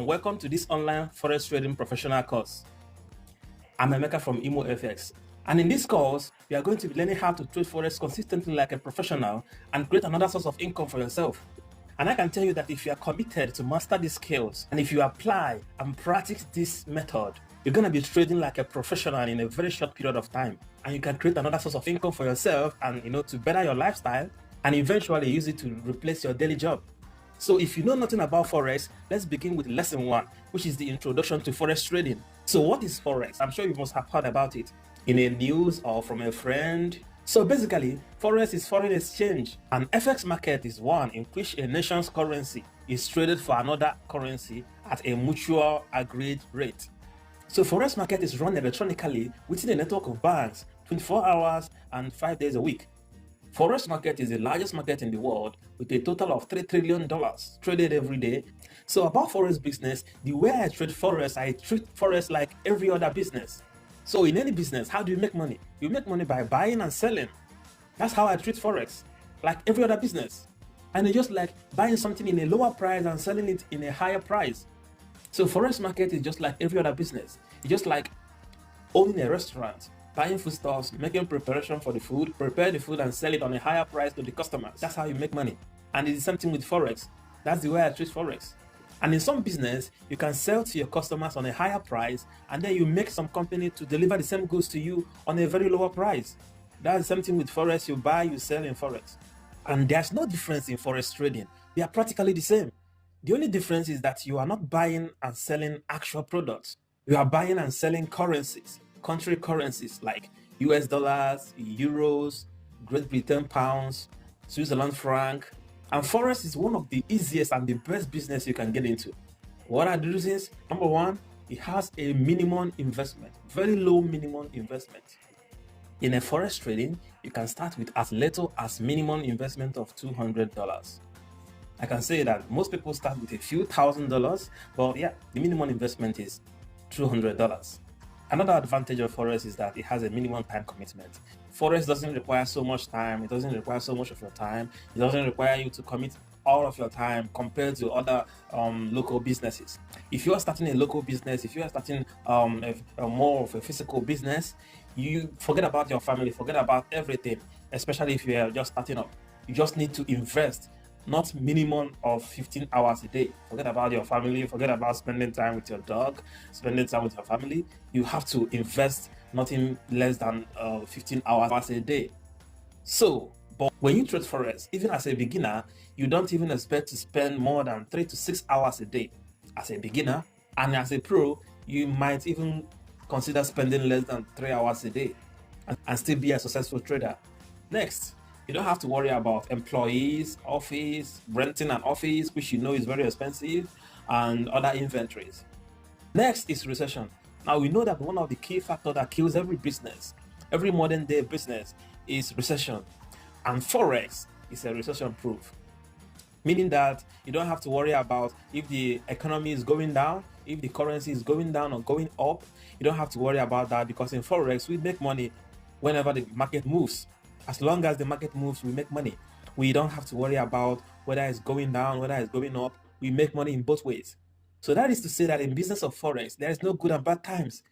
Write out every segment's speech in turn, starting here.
and welcome to this online forex trading professional course. I'm Emeka from Imo FX, and in this course, we are going to be learning how to trade forex consistently like a professional and create another source of income for yourself. And I can tell you that if you are committed to master these skills, and if you apply and practice this method, you're going to be trading like a professional in a very short period of time, and you can create another source of income for yourself and to better your lifestyle and eventually use it to replace your daily job. So if you know nothing about Forex, let's begin with lesson 1, which is the introduction to Forex trading. So what is Forex? I'm sure you must have heard about it in a news or from a friend. So basically, Forex is foreign exchange. An FX market is one in which a nation's currency is traded for another currency at a mutual agreed rate. So Forex market is run electronically within a network of banks 24 hours and 5 days a week. Forex market is the largest market in the world with a total of $3 trillion traded every day. So about Forex business, the way I trade Forex like every other business. So in any business, how do you make money? You make money by buying and selling. That's how I treat Forex, like every other business. And it's just like buying something in a lower price and selling it in a higher price. So Forex market is just like every other business. It's just like owning a restaurant, buying foodstuffs, making preparation for the food, prepare the food and sell it on a higher price to the customers. That's how you make money. And it's the same thing with Forex. That's the way I treat Forex. And in some business, you can sell to your customers on a higher price, and then you make some company to deliver the same goods to you on a very lower price. That's the same thing with Forex. You buy, you sell in Forex. And there's no difference in Forex trading. They are practically the same. The only difference is that you are not buying and selling actual products. You are buying and selling currencies. Country currencies like US dollars, euros, Great Britain pounds, Switzerland franc. And Forex is one of the easiest and the best business you can get into. What are the reasons? Number one, it has a minimum investment, very low minimum investment. In a Forex trading, you can start with as little as minimum investment of $200. I can say that most people start with a few $1,000s, but yeah, the minimum investment is $200. Another advantage of Forex is that it has a minimum time commitment. Forex doesn't require so much time. It doesn't require so much of your time. It doesn't require you to commit all of your time compared to other local businesses. If you are starting a local business, if you are starting more of a physical business, you forget about your family, forget about everything, especially if you are just starting up. You just need to invest, not minimum of 15 hours a day. Forget about your family, forget about spending time with your dog, spending time with your family. You have to invest nothing less than 15 hours a day. So, but when you trade Forex, even as a beginner, you don't even expect to spend more than 3 to 6 hours a day as a beginner. And as a pro, you might even consider spending less than 3 hours a day and still be a successful trader. Next, you don't have to worry about employees, office, renting an office, which you know is very expensive, and other inventories. Next is recession. Now we know that one of the key factors that kills every business, every modern day business, is recession. And Forex is a recession proof. Meaning that you don't have to worry about if the economy is going down, if the currency is going down or going up. You don't have to worry about that, because in Forex, we make money whenever the market moves. As long as the market moves, we make money. We don't have to worry about whether it's going down, whether it's going up. We make money in both ways. So that is to say that in business of Forex, there is no good and bad times.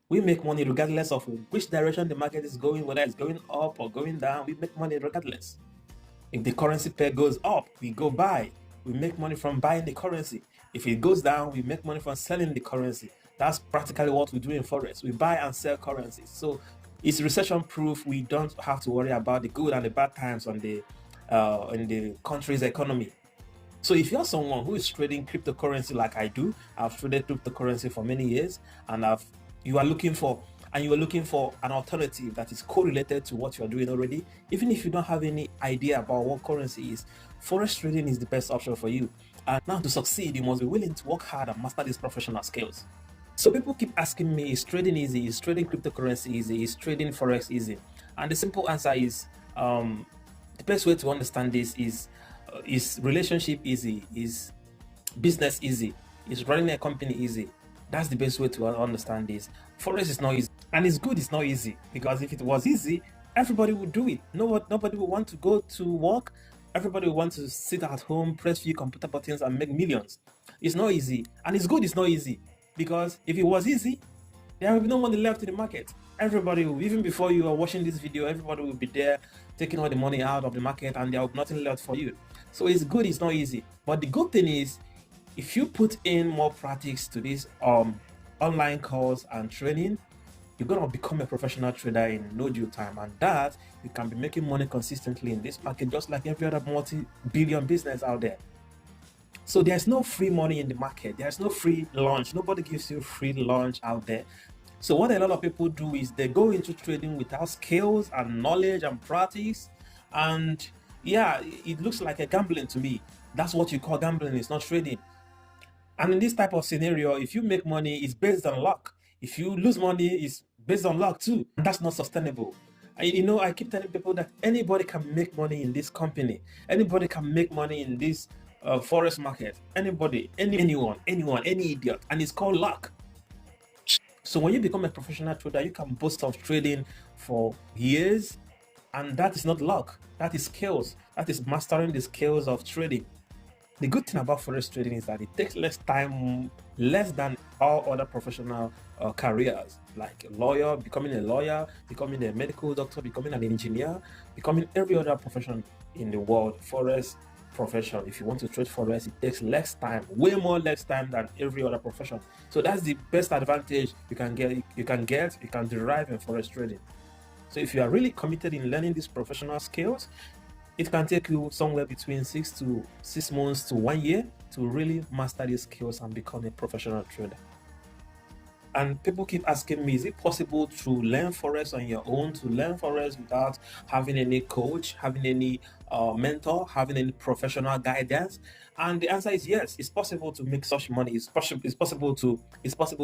We make money regardless of which direction the market is going, whether it's going up or going down. We make money regardless. If the currency pair goes up, we go buy. We make money from buying the currency. If it goes down, we make money from selling the currency. That's practically what we do in Forex. We buy and sell currencies. So it's recession proof. We don't have to worry about the good and the bad times on the in the country's economy. So if you're someone who is trading cryptocurrency like I do, I've traded cryptocurrency for many years, and you are looking for an alternative that is correlated to what you're doing already, even if you don't have any idea about what currency is, Forex trading is the best option for you. And now to succeed, you must be willing to work hard and master these professional skills. So people keep asking me, is trading easy? Is trading cryptocurrency easy? Is trading Forex easy? And the simple answer is, the best way to understand this is relationship easy? Is business easy? Is running a company easy? That's the best way to understand this. Forex is not easy. And it's good it's not easy, because if it was easy, everybody would do it. Nobody would want to go to work Everybody wants to sit at home, press few computer buttons and make millions. It's not easy, and it's good it's not easy, because if it was easy, there will be no money left in the market. Everybody, even before you are watching this video, everybody will be there taking all the money out of the market, and there will be nothing left for you. So it's good it's not easy, but the good thing is, if you put in more practice to this online course and training, you're gonna become a professional trader in no due time, and that you can be making money consistently in this market, just like every other multi-billion business out there. So there's no free money in the market. There's no free lunch. Nobody gives you free lunch out there. So what a lot of people do is they go into trading without skills and knowledge and practice, and yeah, it looks like a gambling to me. That's what you call gambling. It's not trading. And in this type of scenario, if you make money, it's based on luck. If you lose money, it's based on luck too. And that's not sustainable. I keep telling people that anybody can make money in this company. Anybody can make money in this forex market. Anybody, anyone, any idiot. And it's called luck. So when you become a professional trader, you can boast of trading for years. And that is not luck. That is skills. That is mastering the skills of trading. The good thing about forex trading is that it takes less time, less than all other professional careers, like a lawyer, becoming a lawyer, becoming a medical doctor, becoming an engineer, becoming every other profession in the world. Forex profession, if you want to trade forex, it takes less time, way more less time than every other profession. So that's the best advantage you can derive in forex trading. So if you are really committed in learning these professional skills, it can take you somewhere between 6 months to 1 year to really master these skills and become a professional trader. And people keep asking me, is it possible to learn forex on your own, to learn forex without having any coach, having any mentor, having any professional guidance? And the answer is yes. It's possible to make such money. It's possible to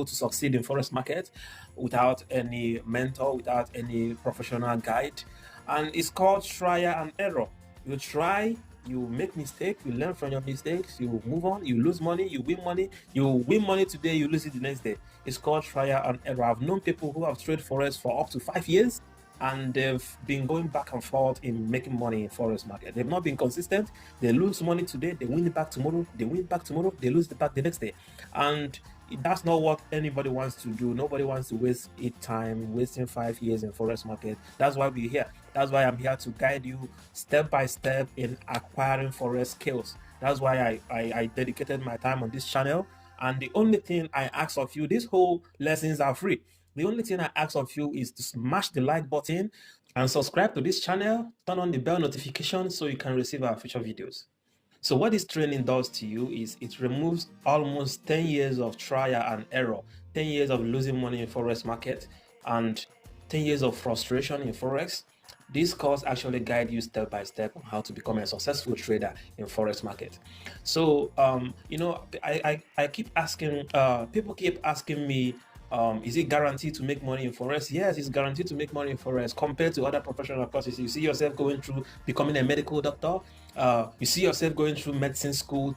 succeed in forex market without any mentor, without any professional guide. And it's called trial and error. You try, you make mistakes, you learn from your mistakes, you move on, you lose money, you win money. You win money today, you lose it the next day. It's called trial and error. I've known people who have traded forex for up to 5 years, and they've been going back and forth in making money in forex market. They've not been consistent. They lose money today, they win it back tomorrow, they win it back tomorrow, they lose it back the next day. And that's not what anybody wants to do. Nobody wants to waste time wasting 5 years in forex market. That's why we're here. That's why I'm here to guide you step by step in acquiring forex skills. That's why I dedicated my time on this channel. And the only thing I ask of you, these whole lessons are free. The only thing I ask of you is to smash the like button and subscribe to this channel. Turn on the bell notification so you can receive our future videos. So what this training does to you is it removes almost 10 years of trial and error, 10 years of losing money in forex market, and 10 years of frustration in forex. This course actually guides you step by step on how to become a successful trader in forex market. So I keep asking, people keep asking me, is it guaranteed to make money in forex? Yes, it's guaranteed to make money in forex compared to other professional courses. You see yourself going through becoming a medical doctor. You see yourself going through medicine school.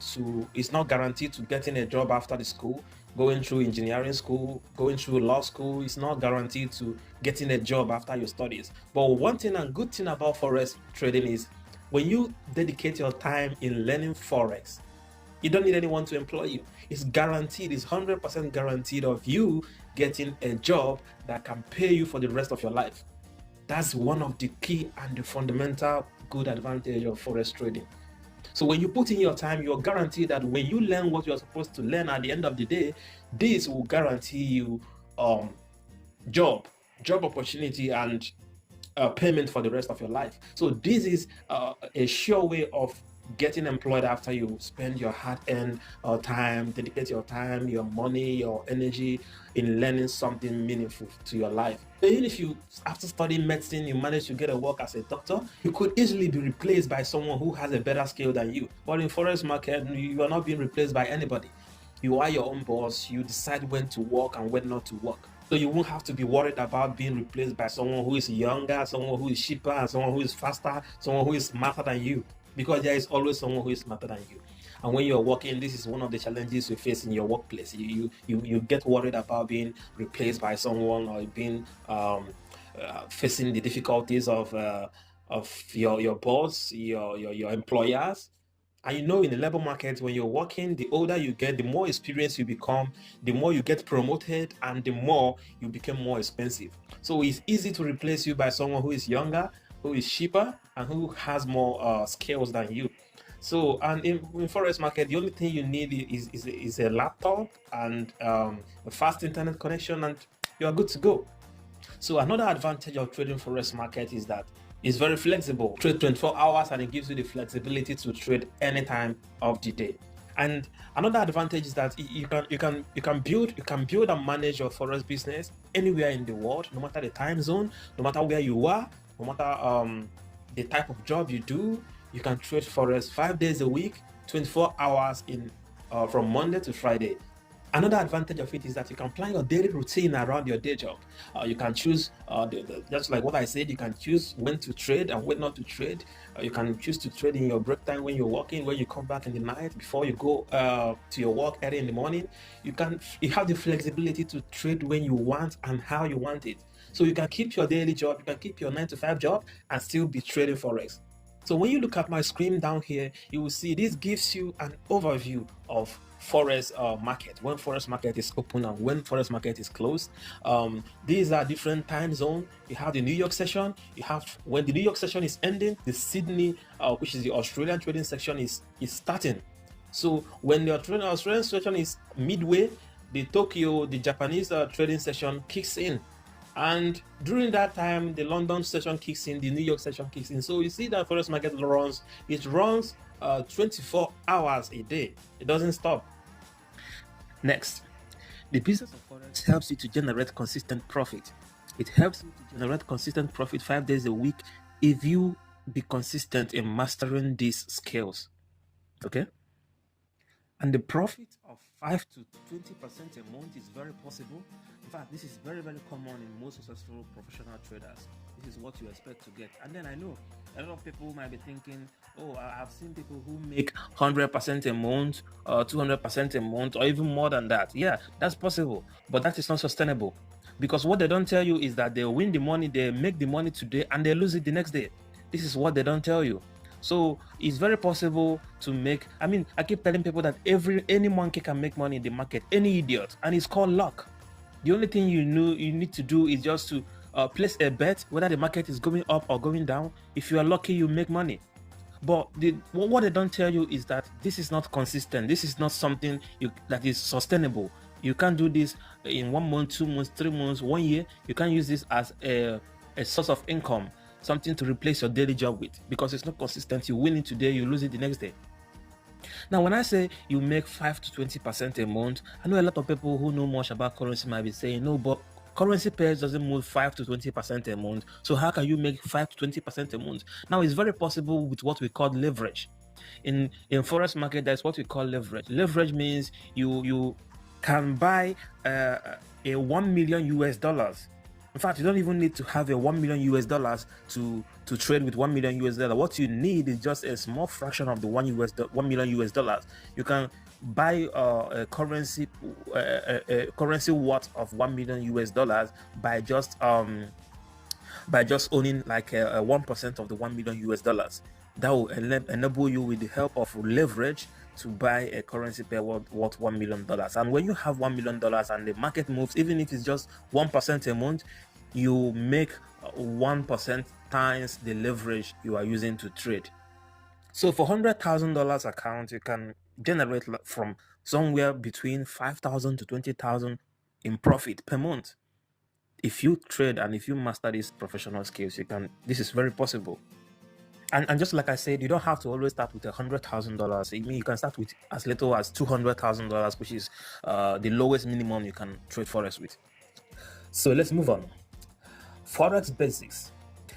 It's not guaranteed to getting a job after the school. Going through engineering school, going through law school, it's not guaranteed to getting a job after your studies. But one thing and good thing about forex trading is when you dedicate your time in learning forex, you don't need anyone to employ you. It's guaranteed, it's 100% guaranteed of you getting a job that can pay you for the rest of your life. That's one of the key and the fundamental good advantage of forex trading. So when you put in your time, you're guaranteed that when you learn what you're supposed to learn at the end of the day, this will guarantee you job opportunity and payment for the rest of your life. So this is a sure way of getting employed after you spend your hard-earned time, dedicate your time, your money, your energy in learning something meaningful to your life. Even if you, after studying medicine, you manage to get a work as a doctor, you could easily be replaced by someone who has a better skill than you. But in forex market, you are not being replaced by anybody. You are your own boss. You decide when to work and when not to work. So you won't have to be worried about being replaced by someone who is younger, someone who is cheaper, and someone who is faster, someone who is smarter than you. Because there is always someone who is smarter than you. And when you're working, this is one of the challenges you face in your workplace. You get worried about being replaced by someone or being facing the difficulties of your boss, your employers. And you know, in the labor market, when you're working, the older you get, the more experience you become, the more you get promoted, and the more you become more expensive. So it's easy to replace you by someone who is younger, who is cheaper, and who has more skills than you. So, and in forex market, the only thing you need is a laptop and a fast internet connection, and you are good to go. So another advantage of trading forex market is that it's very flexible. Trade 24 hours and it gives you the flexibility to trade any time of the day. And another advantage is that you can build and manage your forex business anywhere in the world, no matter the time zone, no matter where you are, no matter the type of job you do. You can trade forex 5 days a week, 24 hours in from Monday to Friday. Another advantage of it is that you can plan your daily routine around your day job. You can choose, just like what I said, you can choose when to trade and when not to trade. You can choose to trade in your break time when you're working, when you come back in the night, before you go to your work early in the morning. You have the flexibility to trade when you want and how you want it. So you can keep your daily job, you can keep your 9 to 5 job and still be trading forex. So when you look at my screen down here, you will see this gives you an overview of forex market, when forex market is open and when forex market is closed. These are different time zones. You have the New York session. You have, when the New York session is ending, the Sydney, which is the Australian trading section, is starting. So when the Australian session is midway, the Tokyo, the Japanese trading session kicks in. And during that time, the London session kicks in, the New York session kicks in. So you see that forex market runs 24 hours a day. It doesn't stop. Next, the business of forex helps you to generate consistent profit. It helps you to generate consistent profit 5 days a week if you be consistent in mastering these skills. Okay? And the profit of 5 to 20% a month is very possible. In fact, this is very, very common in most successful professional traders. This is what you expect to get. And then I know a lot of people might be thinking, oh, I've seen people who make 100% a month, 200% a month, or even more than that. Yeah, that's possible, but that is not sustainable. Because what they don't tell you is that they win the money, they make the money today, and they lose it the next day. This is what they don't tell you. So it's very possible to make, I keep telling people that any monkey can make money in the market, any idiot, and it's called luck. The only thing you need to do is just to place a bet whether the market is going up or going down. If you are lucky, you make money. But what they don't tell you is that this is not consistent. This is not something that is sustainable. You can't do this in 1 month, 2 months, 3 months, 1 year. You can't use this as a source of income, something to replace your daily job with, because it's not consistent. You win it today, you lose it the next day. Now, when I say you make 5 to 20% a month, I know a lot of people who know much about currency might be saying, no, but currency pairs doesn't move 5 to 20% a month. So how can you make 5 to 20% a month? Now, it's very possible with what we call leverage. In forex market, that's what we call leverage. Leverage means you can buy a 1 million US dollars. In fact, you don't even need to have a 1 million US dollars to trade with 1 million US dollars. What you need is just a small fraction of the 1 million US dollars. You can buy a currency worth of 1 million US dollars by just owning like 1% of the 1 million US dollars. That will enable you, with the help of leverage, to buy a currency pair worth $1 million. And when you have $1 million and the market moves, even if it's just 1% a month, you make 1% times the leverage you are using to trade. So for $100,000 account, you can generate from somewhere between 5,000 to 20,000 in profit per month. If you trade and if you master these professional skills, this is very possible. And just like I said, you don't have to always start with $100,000. You can start with as little as $200,000, which is the lowest minimum you can trade forex with. So let's move on. Forex basics.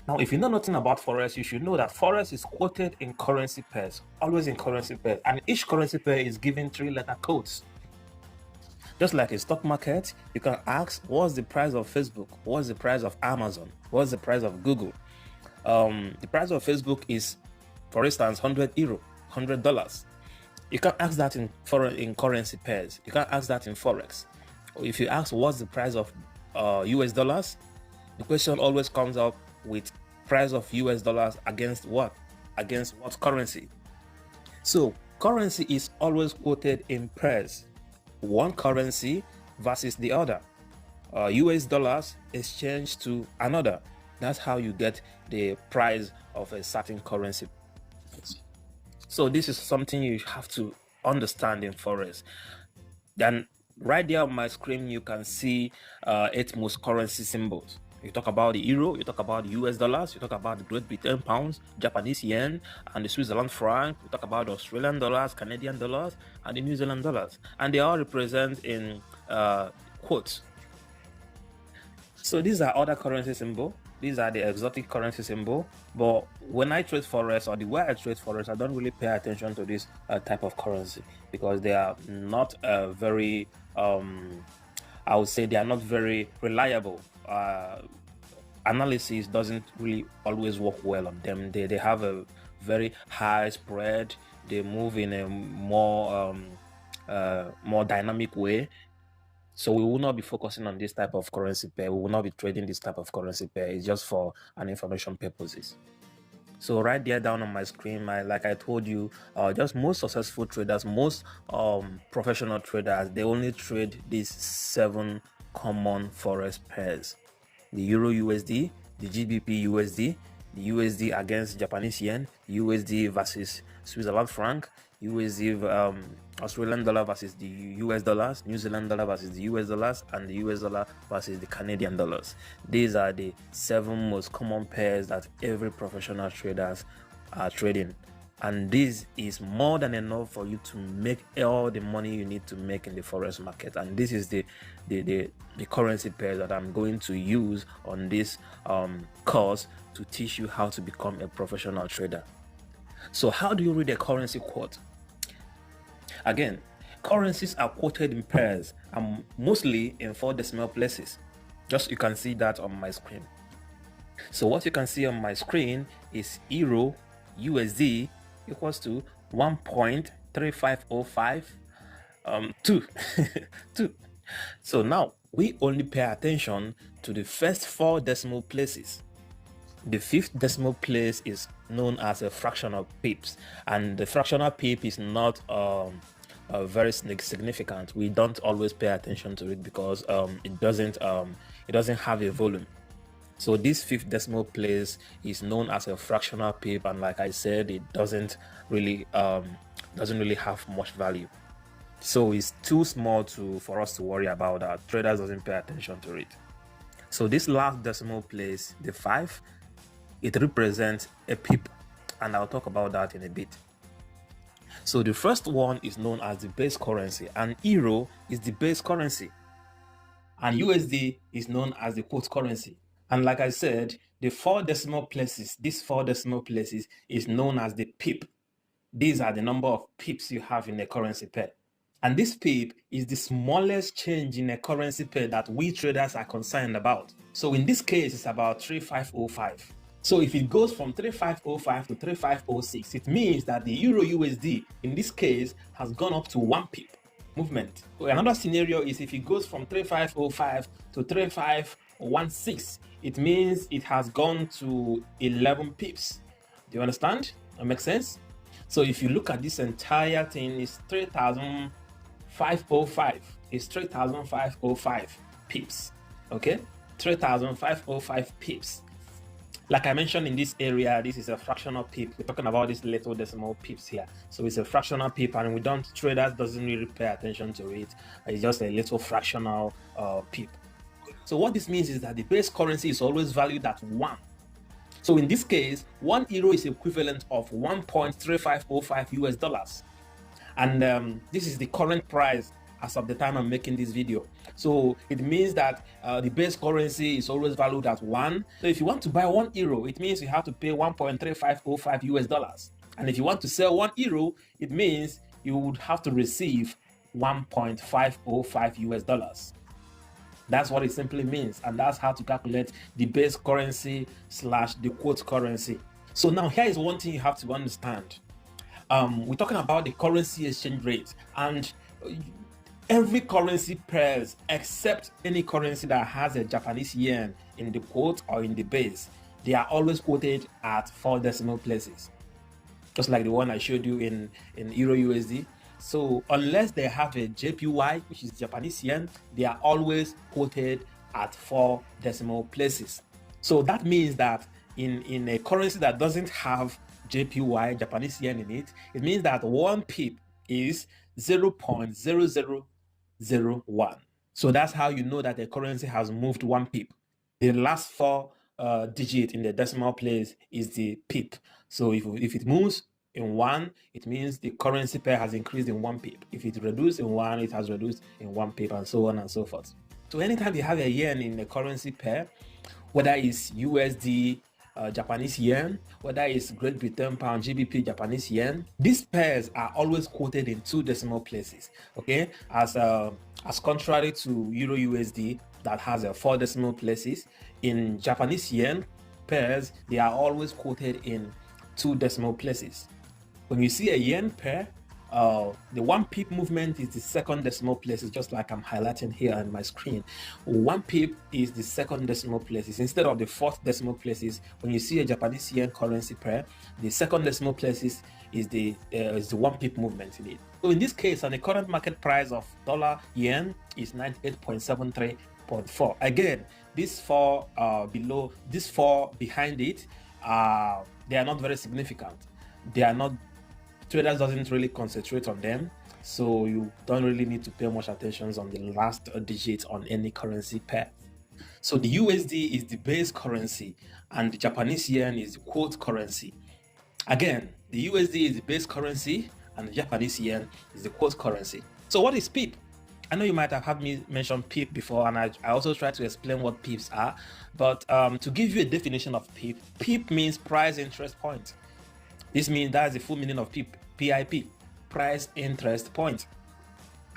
Now, if you know nothing about forex, you should know that forex is quoted in currency pairs, always in currency pairs, and each currency pair is given 3-letter codes. Just like a stock market, you can ask, what's the price of Facebook? What's the price of Amazon? What's the price of Google? The price of Facebook is, for instance, €100, $100. You can ask that in currency pairs. You can ask that in forex. If you ask what's the price of US dollars, the question always comes up with price of US dollars against what? Against what currency? So currency is always quoted in pairs. One currency versus the other. US dollars exchanged to another. That's how you get the price of a certain currency. So this is something you have to understand in Forex. Then right there on my screen, you can see 8 most currency symbols. You talk about the euro, you talk about the US dollars, you talk about the Great Britain pounds, Japanese yen, and the Switzerland franc. You talk about the Australian dollars, Canadian dollars, and the New Zealand dollars. And they all represent in quotes. So these are other currency symbols. These are the exotic currency symbol. But when I trade Forex, or the way I trade Forex, I don't really pay attention to this type of currency, because they are not very, I would say they are not very reliable. Analysis doesn't really always work well on them. They have a very high spread. They move in a more dynamic way. So we will not be focusing on this type of currency pair. We will not be trading this type of currency pair. It's just for an information purposes. So right there down on my screen, like I told you, just most successful traders, most professional traders, they only trade these 7 common Forex pairs: the Euro USD, the GBP USD, the USD against Japanese yen, USD versus Switzerland franc, USD Australian dollar versus the US dollars, New Zealand dollar versus the US dollars, and the US dollar versus the Canadian dollars. These are the 7 most common pairs that every professional traders are trading, and this is more than enough for you to make all the money you need to make in the Forex market. And this is the currency pair that I'm going to use on this course to teach you how to become a professional trader. So how do you read a currency quote? Again, currencies are quoted in pairs and mostly in 4 decimal places. Just you can see that on my screen. So what you can see on my screen is Euro USD equals to 1.3505 2. So now we only pay attention to the first 4 decimal places. The 5th decimal place is known as a fractional pips, and the fractional pip is not very significant. We don't always pay attention to it because it doesn't have a volume. So this 5th decimal place is known as a fractional pip, and like I said, it doesn't really have much value. So it's too small for us to worry about that. Traders doesn't pay attention to it. So this last decimal place, the 5, it represents a pip, and I'll talk about that in a bit. So the first one is known as the base currency, and Euro is the base currency, and USD is known as the quote currency. And like I said, the 4 decimal places, these 4 decimal places is known as the pip. These are the number of pips you have in a currency pair. And this pip is the smallest change in a currency pair that we traders are concerned about. So in this case, it's about 3505. So if it goes from 3505 to 3506, it means that the Euro USD in this case has gone up to 1 pip movement. Another scenario is if it goes from 3505 to 3516, it means it has gone to 11 pips. Do you understand? That makes sense? So if you look at this entire thing, it's 3,505. It's 3,505 pips. Okay? 3,505 pips. Like I mentioned in this area, this is a fractional pip. We're talking about these little decimal pips here. So it's a fractional pip, and traders doesn't really pay attention to it. It's just a little fractional pip. So what this means is that the base currency is always valued at 1. So in this case, 1 euro is equivalent of 1.3505 US dollars. And this is the current price as of the time I'm making this video. So it means that the base currency is always valued at 1. So if you want to buy 1 euro, it means you have to pay 1.3505 US dollars. And if you want to sell 1 euro, it means you would have to receive 1.505 US dollars. That's what it simply means, and that's how to calculate the base currency / the quote currency. So now here is one thing you have to understand. We're talking about the currency exchange rate, and every currency pairs except any currency that has a Japanese yen in the quote or in the base, they are always quoted at 4 decimal places, just like the one I showed you in Euro USD. So unless they have a JPY, which is Japanese yen, they are always quoted at 4 decimal places. So that means that in a currency that doesn't have JPY, Japanese yen in it, it means that 1 pip is 0.0001. So that's how you know that the currency has moved 1 pip. The last 4 digit in the decimal place is the pip. So if it moves in 1, it means the currency pair has increased in 1 pip. If it reduced in 1, it has reduced in 1 pip, and so on and so forth. So anytime you have a yen in the currency pair, whether it's USD, Japanese yen, whether it's Great Britain pound, GBP, Japanese yen, these pairs are always quoted in 2 decimal places. Okay, as contrary to Euro USD that has 4 decimal places, in Japanese yen pairs they are always quoted in 2 decimal places. When you see a yen pair, the 1 pip movement is the 2nd decimal places, just like I'm highlighting here on my screen. 1 pip is the 2nd decimal places instead of the 4th decimal places. When you see a Japanese yen currency pair, the 2nd decimal places is the 1 pip movement in it. So in this case, on the current market price of dollar yen is 98.73.4. Again, these 4 below, these 4 behind it, they are not very significant. They are not, traders doesn't really concentrate on them, so you don't really need to pay much attention on the last digit on any currency pair. So the USD is the base currency and the Japanese yen is the quote currency. Again, the USD is the base currency and the Japanese yen is the quote currency. So what is PIP? I know you might have had me mention PIP before, and I also try to explain what PIPs are, but to give you a definition of PIP, PIP means price interest point. This means that's the full meaning of PIP, PIP, price interest point.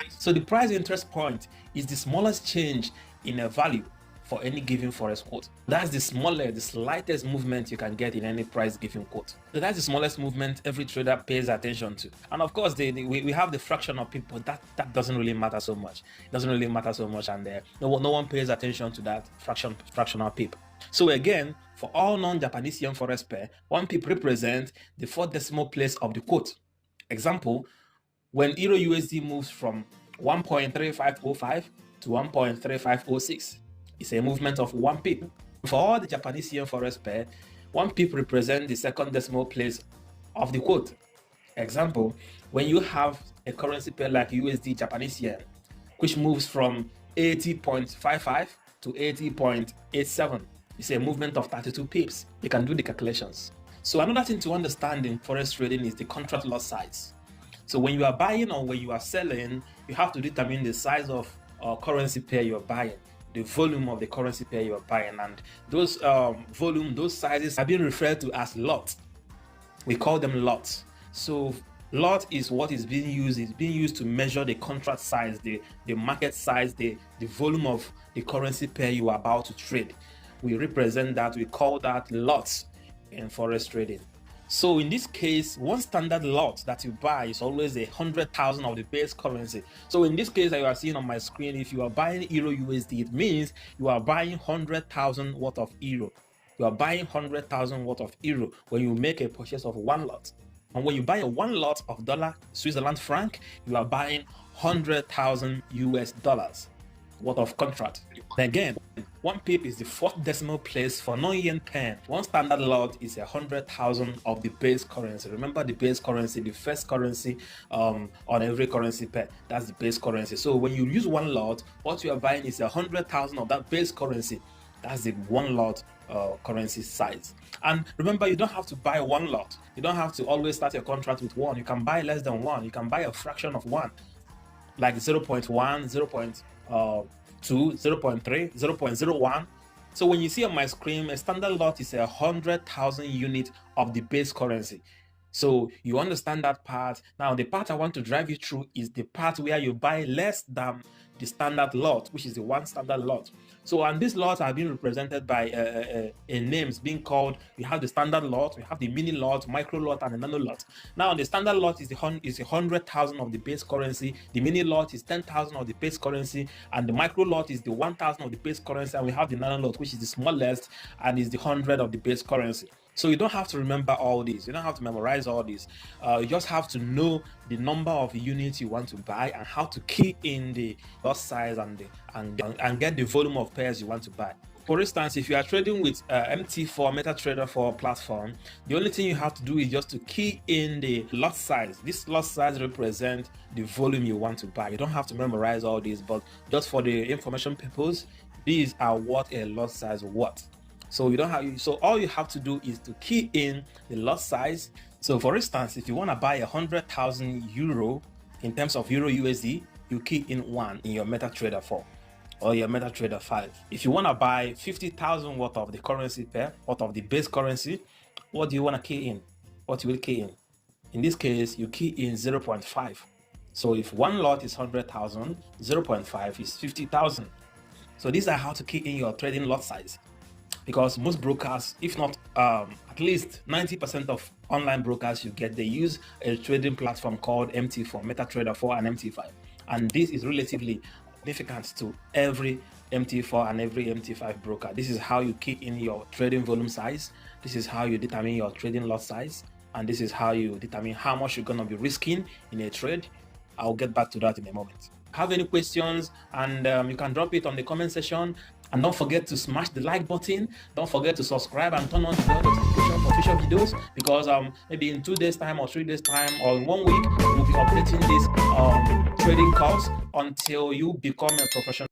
So the price interest point is the smallest change in a value for any given forex quote. That's the smallest, the slightest movement you can get in any price given quote. So that's the smallest movement every trader pays attention to. And of course, we have the fraction of people, that doesn't really matter so much. It doesn't really matter so much, and no one pays attention to that fractional pip. So again, for all non-Japanese yen forex pair, 1 pip represents the 4th decimal place of the quote. Example, when Euro USD moves from 1.3505 to 1.3506, it's a movement of 1 pip. For all the Japanese yen forex pair, 1 pip represents the 2nd decimal place of the quote. Example, when you have a currency pair like USD Japanese yen, which moves from 80.55 to 80.87, it's a movement of 32 pips. You can do the calculations. So another thing to understand in forex trading is the contract lot size. So when you are buying or when you are selling, you have to determine the size of currency pair you're buying, the volume of the currency pair you're buying, and those those sizes are being referred to as lots. We call them lots. So lot is what is being used. It's being used to measure the contract size, the market size, the volume of the currency pair you are about to trade. We represent that, we call that lots in forex trading. So in this case, one standard lot that you buy is always 100,000 of the base currency. So in this case that you are seeing on my screen, if you are buying Euro USD, it means you are buying 100,000 worth of Euro. You are buying 100,000 worth of Euro when you make a purchase of 1 lot. And when you buy a 1 lot of dollar Switzerland franc, you are buying 100,000 US dollars worth of contract. Then again, 1 pip is the 4th decimal place for non-yen pair. One standard lot is 100,000 of the base currency. Remember the base currency, the first currency on every currency pair. That's the base currency. So when you use 1 lot, what you are buying is 100,000 of that base currency. That's the 1 lot currency size. And remember, you don't have to buy 1 lot. You don't have to always start your contract with 1. You can buy less than 1. You can buy a fraction of 1, like 0.1, 0.2, 0.3, 0.01. So when you see on my screen, a standard lot is 100,000 units of the base currency. So you understand that part. Now the part I want to drive you through is the part where you buy less than the standard lot, which is the 1 standard lot. So, and these lots are being represented by names being called. We have the standard lot, we have the mini lot, micro lot, and a nano lot. Now, the standard lot is 100,000 of the base currency. The mini lot is 10,000 of the base currency, and the micro lot is the 1,000 of the base currency. And we have the nano lot, which is the smallest and is the 100 of the base currency. So you don't have to remember all these. You don't have to memorize all these. You just have to know the number of units you want to buy and how to key in the lot size and get the volume of pairs you want to buy. For instance, if you are trading with MT4 MetaTrader 4 platform, the only thing you have to do is just to key in the lot size. This lot size represents the volume you want to buy. You don't have to memorize all these, but just for the information purpose, these are what a lot size worth. So you don't have, so all you have to do is to key in the lot size. So for instance, if you want to buy 100,000 euro in terms of euro USD, you key in 1 in your MetaTrader 4 or your MetaTrader 5. If you want to buy 50,000 worth of the currency pair, worth of the base currency, what do you want to key in? What you will key in? In this case, you key in 0.5. So if one lot is 100,000, 0.5 is 50,000. So these are how to key in your trading lot size. Because most brokers, if not at least 90% of online brokers you get, they use a trading platform called MT4, MetaTrader 4 and MT5. And this is relatively significant to every MT4 and every MT5 broker. This is how you key in your trading volume size. This is how you determine your trading lot size. And this is how you determine how much you're going to be risking in a trade. I'll get back to that in a moment. Have any questions, and you can drop it on the comment section. And don't forget to smash the like button. Don't forget to subscribe and turn on the bell notification for future videos, because maybe in 2 days time or 3 days time or in 1 week we'll be updating this trading course until you become a professional.